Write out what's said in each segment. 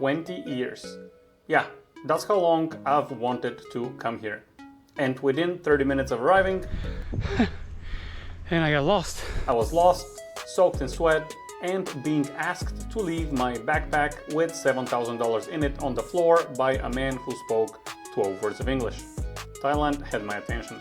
20 years. Yeah, that's how long I've wanted to come here. And within 30 minutes of arriving, and I got lost. I was lost, soaked in sweat, and being asked to leave my backpack with $7,000 in it on the floor by a man who spoke 12 words of English. Thailand had my attention.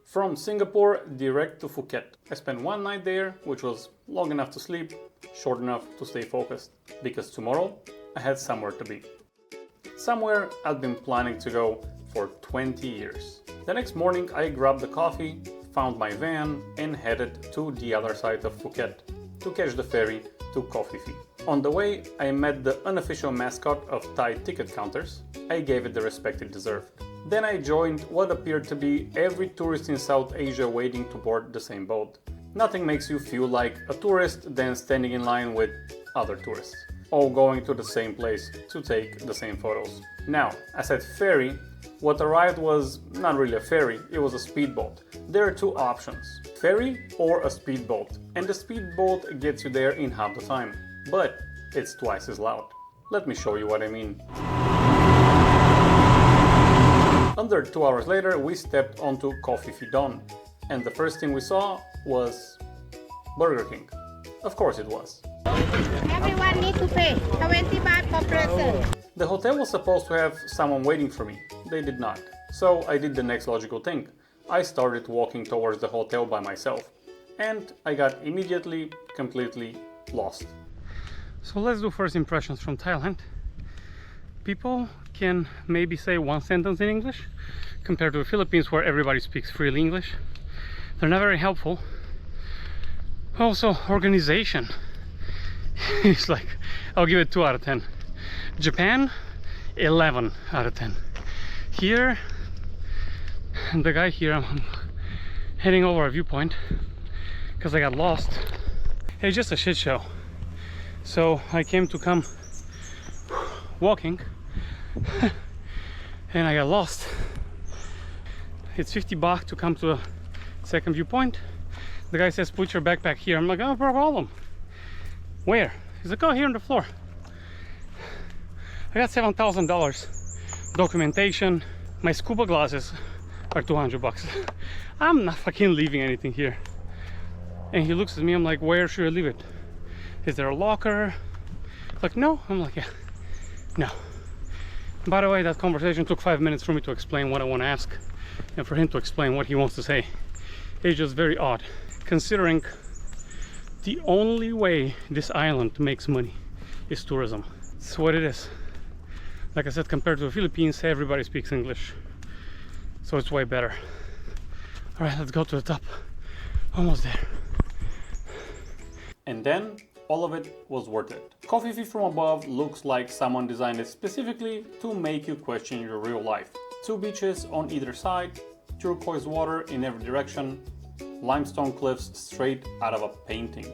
From Singapore direct to Phuket. I spent one night there, which was long enough to sleep, short enough to stay focused, because tomorrow I had somewhere to be. Somewhere I'd been planning to go for 20 years. The next morning I grabbed the coffee, found my van and headed to the other side of Phuket to catch the ferry to Coffee Phi. On the way I met the unofficial mascot of Thai ticket counters. I gave it the respect it deserved. Then I joined what appeared to be every tourist in South Asia waiting to board the same boat. Nothing makes you feel like a tourist than standing in line with other tourists, all going to the same place to take the same photos. Now, I said ferry. What arrived was not really a ferry, it was a speedboat. There are two options, ferry or a speedboat, and the speedboat gets you there in half the time, but it's twice as loud. Let me show you what I mean. Under 2 hours later, we stepped onto Coffee Phi Don, and the first thing we saw was Burger King. Of course it was. Everyone needs to pay 20 baht per person. The hotel was supposed to have someone waiting for me. They did not. So I did the next logical thing. I started walking towards the hotel by myself, and I got immediately completely lost. So let's do first impressions from Thailand. People can maybe say one sentence in English compared to the Philippines where everybody speaks freely English. They're not very helpful. Also, organization. It's like, I'll give it 2 out of 10. Japan, 11 out of 10. Here, the guy here, I'm heading over a viewpoint because I got lost. It's just a shit show. So I came to come walking and I got lost. It's 50 baht to come to the second viewpoint. The guy says put your backpack here. I'm like, oh, no problem. Where? He's like, oh, here on the floor. I got $7,000 documentation. My scuba glasses are 200 bucks. I'm not fucking leaving anything here. And he looks at me, I'm like, where should I leave it? Is there a locker? Like, no. I'm like, yeah, no. By the way, that conversation took 5 minutes for me to explain what I want to ask and for him to explain what he wants to say. It's just very odd, considering the only way this island makes money is tourism. It's what it is. Like I said, compared to the Philippines, everybody speaks English, so it's way better. All right, let's go to the top. Almost there. And then all of it was worth it. Coffee Phi from above looks like someone designed it specifically to make you question your real life. 2 beaches on either side, turquoise water in every direction, limestone cliffs straight out of a painting.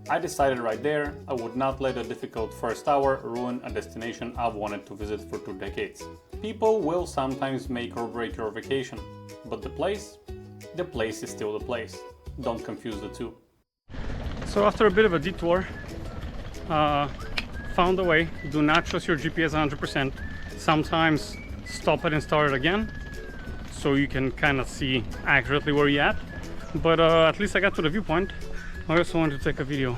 I decided right there I would not let a difficult first hour ruin a destination I've wanted to visit for 2 decades. People will sometimes make or break your vacation, but the place is still the place. Don't confuse the two. So after a bit of a detour, found a way. Do not trust your GPS 100%. Sometimes stop it and start it again, so you can kind of see accurately where you're at. But at least I got to the viewpoint. I also wanted to take a video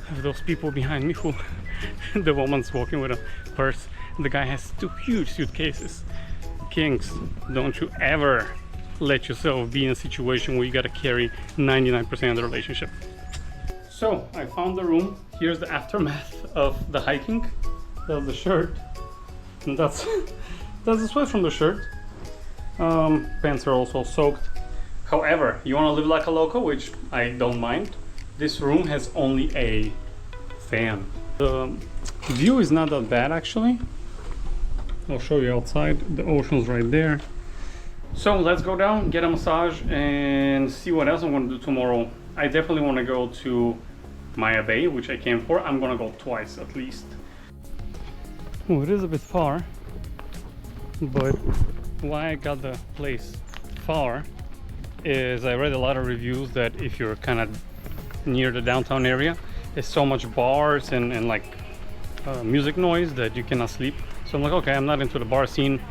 of those people behind me who the woman's walking with a purse. The guy has 2 huge suitcases. Kings, don't you ever let yourself be in a situation where you gotta carry 99% of the relationship. So I found the room. Here's the aftermath of the hiking. That's the shirt, and that's the sweat from the shirt. Pants are also soaked. However, you want to live like a local, which I don't mind. This room has only a fan. The view is not that bad actually. I'll show you outside. The ocean's right there. So let's go down, get a massage, and see what else I'm going to do tomorrow. I definitely want to go to Maya Bay, which I came for. I'm going to go twice at least. Oh, it is a bit far, but why I got the place far is I read a lot of reviews that if you're kind of near the downtown area, It's so much bars and like music noise that you cannot sleep. So I'm like, okay, I'm not into the bar scene.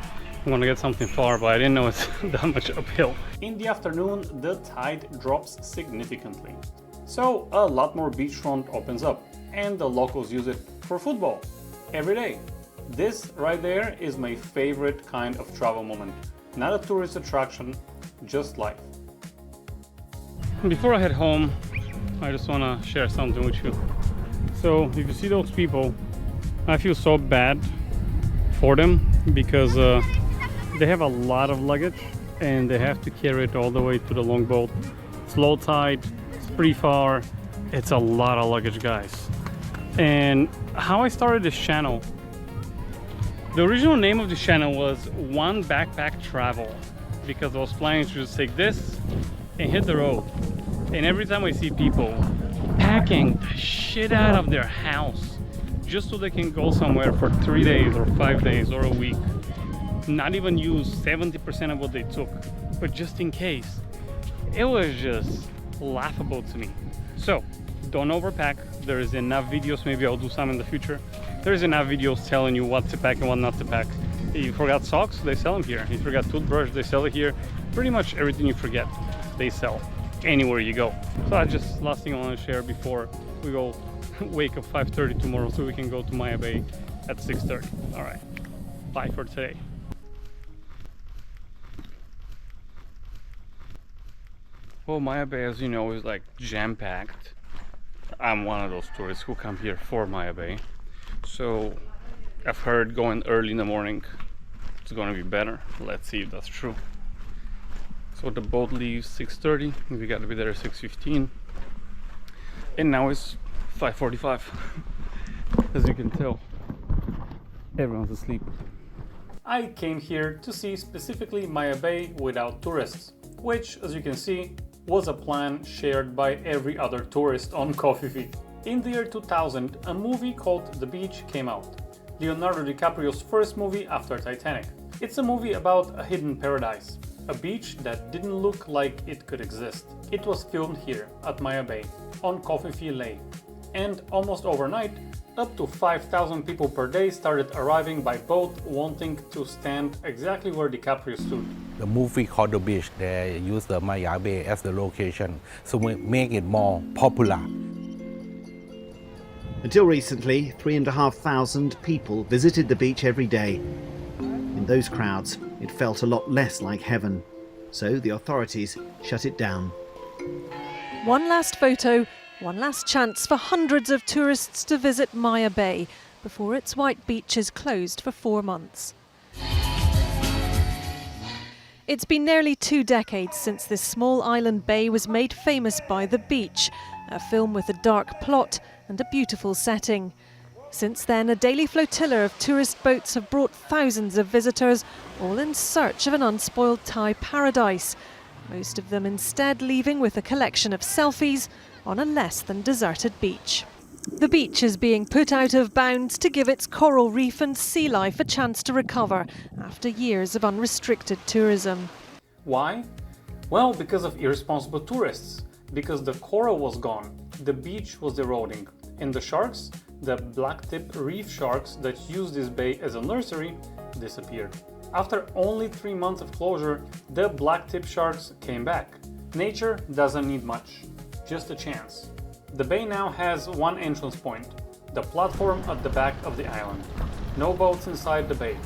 I'm gonna get something far, but I didn't know it's that much uphill. In the afternoon, the tide drops significantly. So a lot more beachfront opens up, and the locals use it for football every day. This right there is my favorite kind of travel moment. Not a tourist attraction, just life. Before I head home, I just want to share something with you. So if you see those people, I feel so bad for them because they have a lot of luggage and they have to carry it all the way to the longboat. It's low tide, it's pretty far, it's a lot of luggage, guys. And how I started this channel, the original name of this channel was One Backpack Travel, because I was planning to just take this and hit the road. And every time I see people packing the shit out of their house just so they can go somewhere for 3 days or 5 days or a week, not even use 70% of what they took, but just in case, it was just laughable to me. So don't overpack. There is enough videos, maybe I'll do some in the future. There's enough videos telling you what to pack and what not to pack. If you forgot socks, they sell them here. If you forgot toothbrush, they sell it here. Pretty much everything you forget, they sell anywhere you go. So that's just last thing I want to share before we go wake up 5:30 tomorrow so we can go to Maya Bay at 6:30. All right, bye for today. Well, Maya Bay, as you know, is like jam-packed. I'm one of those tourists who come here for Maya Bay. So I've heard going early in the morning it's going to be better. Let's see if that's true. So the boat leaves 6:30. We got to be there at 6:15. And now it's 5:45. As you can tell, everyone's asleep. I came here to see specifically Maya Bay without tourists, which, as you can see, was a plan shared by every other tourist on Coffee Feet. In the year 2000, a movie called The Beach came out, Leonardo DiCaprio's first movie after Titanic. It's a movie about a hidden paradise, a beach that didn't look like it could exist. It was filmed here at Maya Bay, on Coffee Feet Lake, and almost overnight, up to 5,000 people per day started arriving by boat wanting to stand exactly where DiCaprio stood. The movie called The Beach, they use the Maya Bay as the location, so we make it more popular. Until recently, 3,500 people visited the beach every day. In those crowds, it felt a lot less like heaven, so the authorities shut it down. One last photo, one last chance for hundreds of tourists to visit Maya Bay before its white beach is closed for 4 months. It's been nearly 2 decades since this small island bay was made famous by The Beach, a film with a dark plot and a beautiful setting. Since then, a daily flotilla of tourist boats have brought thousands of visitors, all in search of an unspoiled Thai paradise. Most of them instead leaving with a collection of selfies on a less than deserted beach. The beach is being put out of bounds to give its coral reef and sea life a chance to recover after years of unrestricted tourism. Why? Well, because of irresponsible tourists. Because the coral was gone, the beach was eroding, and the sharks, the blacktip reef sharks that use this bay as a nursery, disappeared. After only 3 months of closure, the blacktip sharks came back. Nature doesn't need much, just a chance. The bay now has one entrance point, the platform at the back of the island. No boats inside the bay,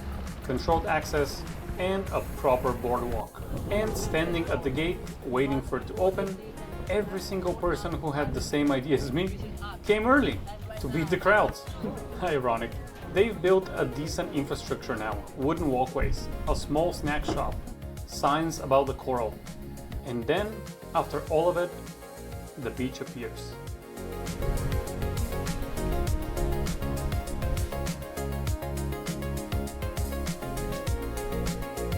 controlled access, and a proper boardwalk. And standing at the gate, waiting for it to open, every single person who had the same idea as me came early to beat the crowds. Ironic. They've built a decent infrastructure now, wooden walkways, a small snack shop, signs about the coral. And then, after all of it, the beach appears.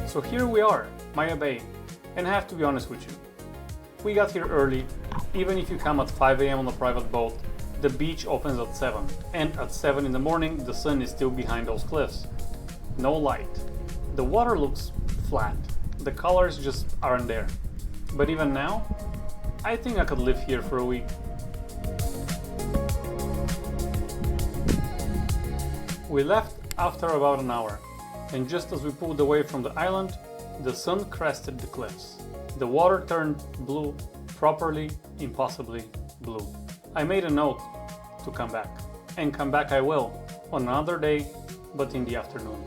So here we are, Maya Bay, and I have to be honest with you. We got here early. Even if you come at 5 a.m. on a private boat, the beach opens at 7, and at 7 in the morning the sun is still behind those cliffs. No light. The water looks flat. The colors just aren't there. But even now, I think I could live here for a week. We left after about an hour, and just as we pulled away from the island, the sun crested the cliffs. The water turned blue, properly, impossibly blue. I made a note to come back, and come back I will, on another day, but in the afternoon.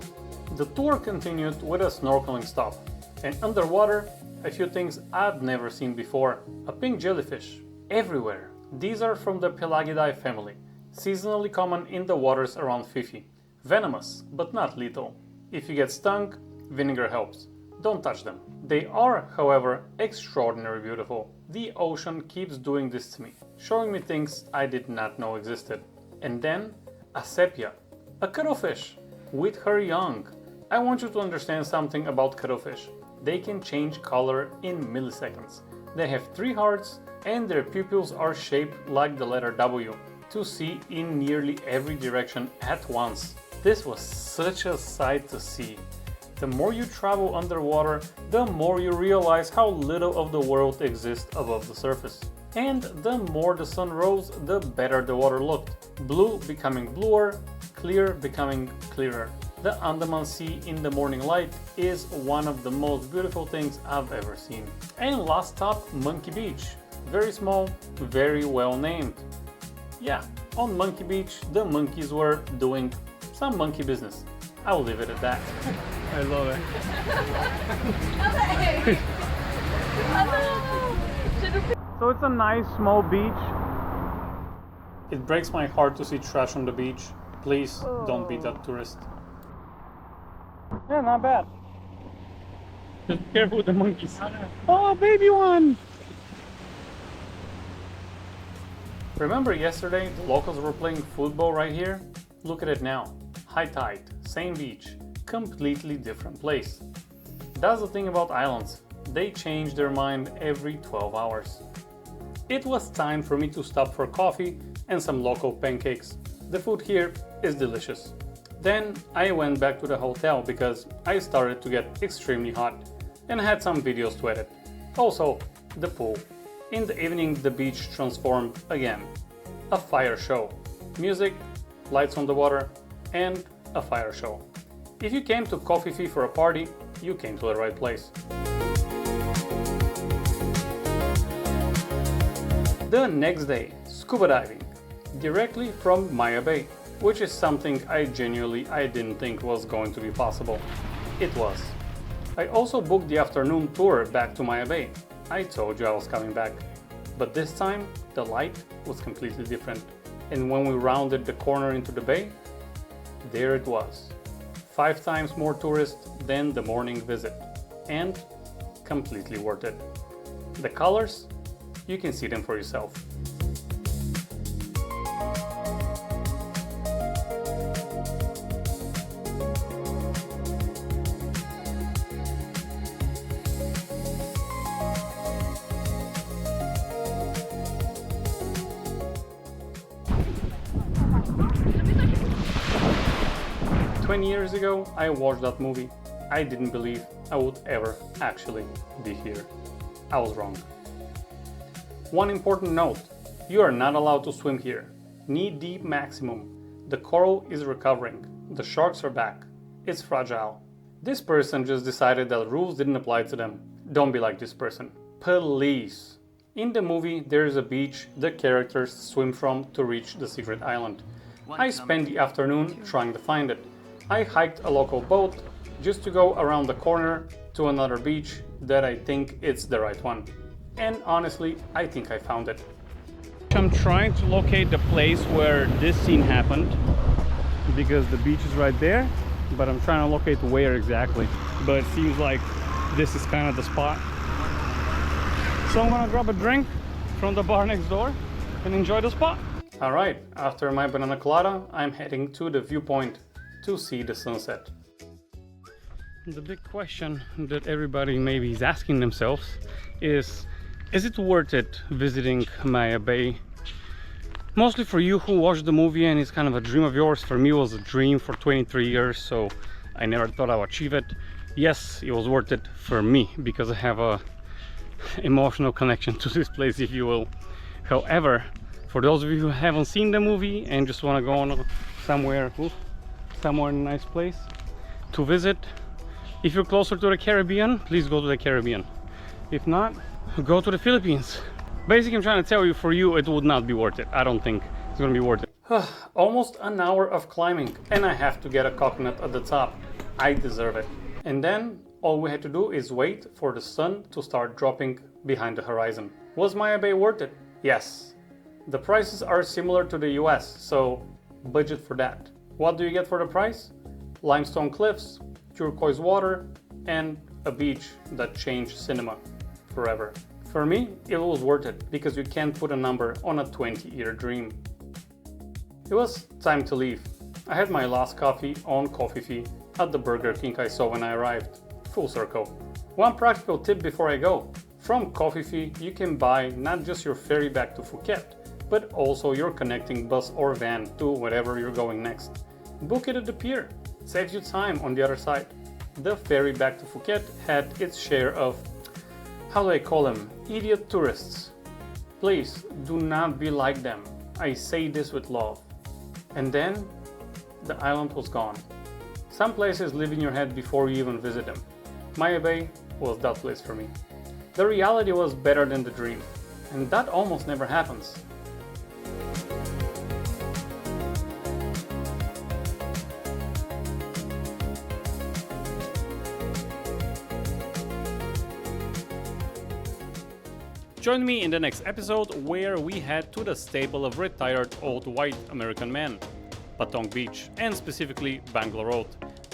The tour continued with a snorkeling stop, and underwater, a few things I'd never seen before. A pink jellyfish, everywhere. These are from the Pelagidae family, seasonally common in the waters around Fifi. Venomous, but not lethal. If you get stung, vinegar helps. Don't touch them. They are, however, extraordinarily beautiful. The ocean keeps doing this to me, showing me things I did not know existed. And then, a sepia, a cuttlefish, with her young. I want you to understand something about cuttlefish. They can change color in milliseconds. They have 3 hearts, and their pupils are shaped like the letter W, to see in nearly every direction at once. This was such a sight to see. The more you travel underwater, the more you realize how little of the world exists above the surface. And the more the sun rose, the better the water looked. Blue becoming bluer, clear becoming clearer. The Andaman Sea in the morning light is one of the most beautiful things I've ever seen. And last stop, Monkey Beach. Very small, very well named. Yeah, on Monkey Beach, the monkeys were doing some monkey business. I'll leave it at that. I love it. So it's a nice small beach. It breaks my heart to see trash on the beach. Please don't be that tourist. Yeah, not bad. Just careful with the monkeys. Oh, baby one! Remember yesterday the locals were playing football right here? Look at it now. High tide, same beach, completely different place. That's the thing about islands. They change their mind every 12 hours. It was time for me to stop for coffee and some local pancakes. The food here is delicious. Then I went back to the hotel because I started to get extremely hot and had some videos to edit. Also, the pool. In the evening the beach transformed again. A fire show. Music, lights on the water, and a fire show. If you came to Koh Phi for a party, you came to the right place. The next day, scuba diving, directly from Maya Bay, which is something I didn't think was going to be possible. It was. I also booked the afternoon tour back to Maya Bay. I told you I was coming back. But this time, the light was completely different. And when we rounded the corner into the bay, there it was. 5 times more tourists than the morning visit. And completely worth it. The colors, you can see them for yourself. Years ago, I watched that movie. I didn't believe I would ever actually be here. I was wrong. One important note, you are not allowed to swim here. Knee deep maximum. The coral is recovering. The sharks are back. It's fragile. This person just decided that rules didn't apply to them. Don't be like this person. Please. In the movie, there is a beach the characters swim from to reach the secret island. I spent the afternoon trying to find it. I hiked a local boat just to go around the corner to another beach that I think it's the right one. And honestly, I think I found it. I'm trying to locate the place where this scene happened because the beach is right there, but I'm trying to locate where exactly. But it seems like this is kind of the spot. So I'm gonna grab a drink from the bar next door and enjoy the spot. Alright, after my banana colada, I'm heading to the viewpoint to see the sunset. The big question that everybody maybe is asking themselves is it worth it visiting Maya Bay? Mostly for you who watched the movie and it's kind of a dream of yours. For me it was a dream for 23 years, so I never thought I would achieve it. Yes, it was worth it for me because I have a emotional connection to this place, if you will. However, for those of you who haven't seen the movie and just want to go on somewhere somewhere in a nice place to visit. If you're closer to the Caribbean, please go to the Caribbean. If not, go to the Philippines. Basically, I'm trying to tell you, for you, it would not be worth it. I don't think it's gonna be worth it. Almost an hour of climbing, and I have to get a coconut at the top. I deserve it. And then all we had to do is wait for the sun to start dropping behind the horizon. Was Maya Bay worth it? Yes. The prices are similar to the US, so budget for that. What do you get for the price? Limestone cliffs, turquoise water, and a beach that changed cinema forever. For me, it was worth it because you can't put a number on a 20-year dream. It was time to leave. I had my last coffee on Coffee Fee at the Burger King I saw when I arrived. Full circle. One practical tip before I go. From Coffee Fee, you can buy not just your ferry back to Phuket, but also your connecting bus or van to wherever you're going next. Book it at the pier. Saves you time on the other side. The ferry back to Phuket had its share of, how do I call them, idiot tourists. Please do not be like them. I say this with love. And then the island was gone. Some places live in your head before you even visit them. Maya Bay was that place for me. The reality was better than the dream, and that almost never happens. Join me in the next episode where we head to the stable of retired old white American men, Patong Beach, and specifically Bangalore Road.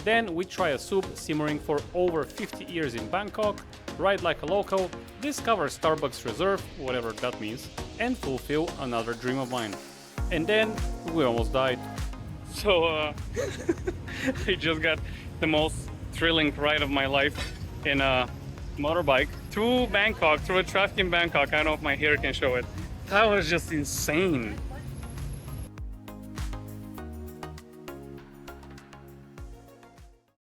Then we try a soup simmering for over 50 years in Bangkok, ride like a local, discover Starbucks Reserve, whatever that means, and fulfill another dream of mine. And then we almost died. So I just got the most thrilling ride of my life in a motorbike through Bangkok, through a traffic in Bangkok. I don't know if my hair can show it. That was just insane.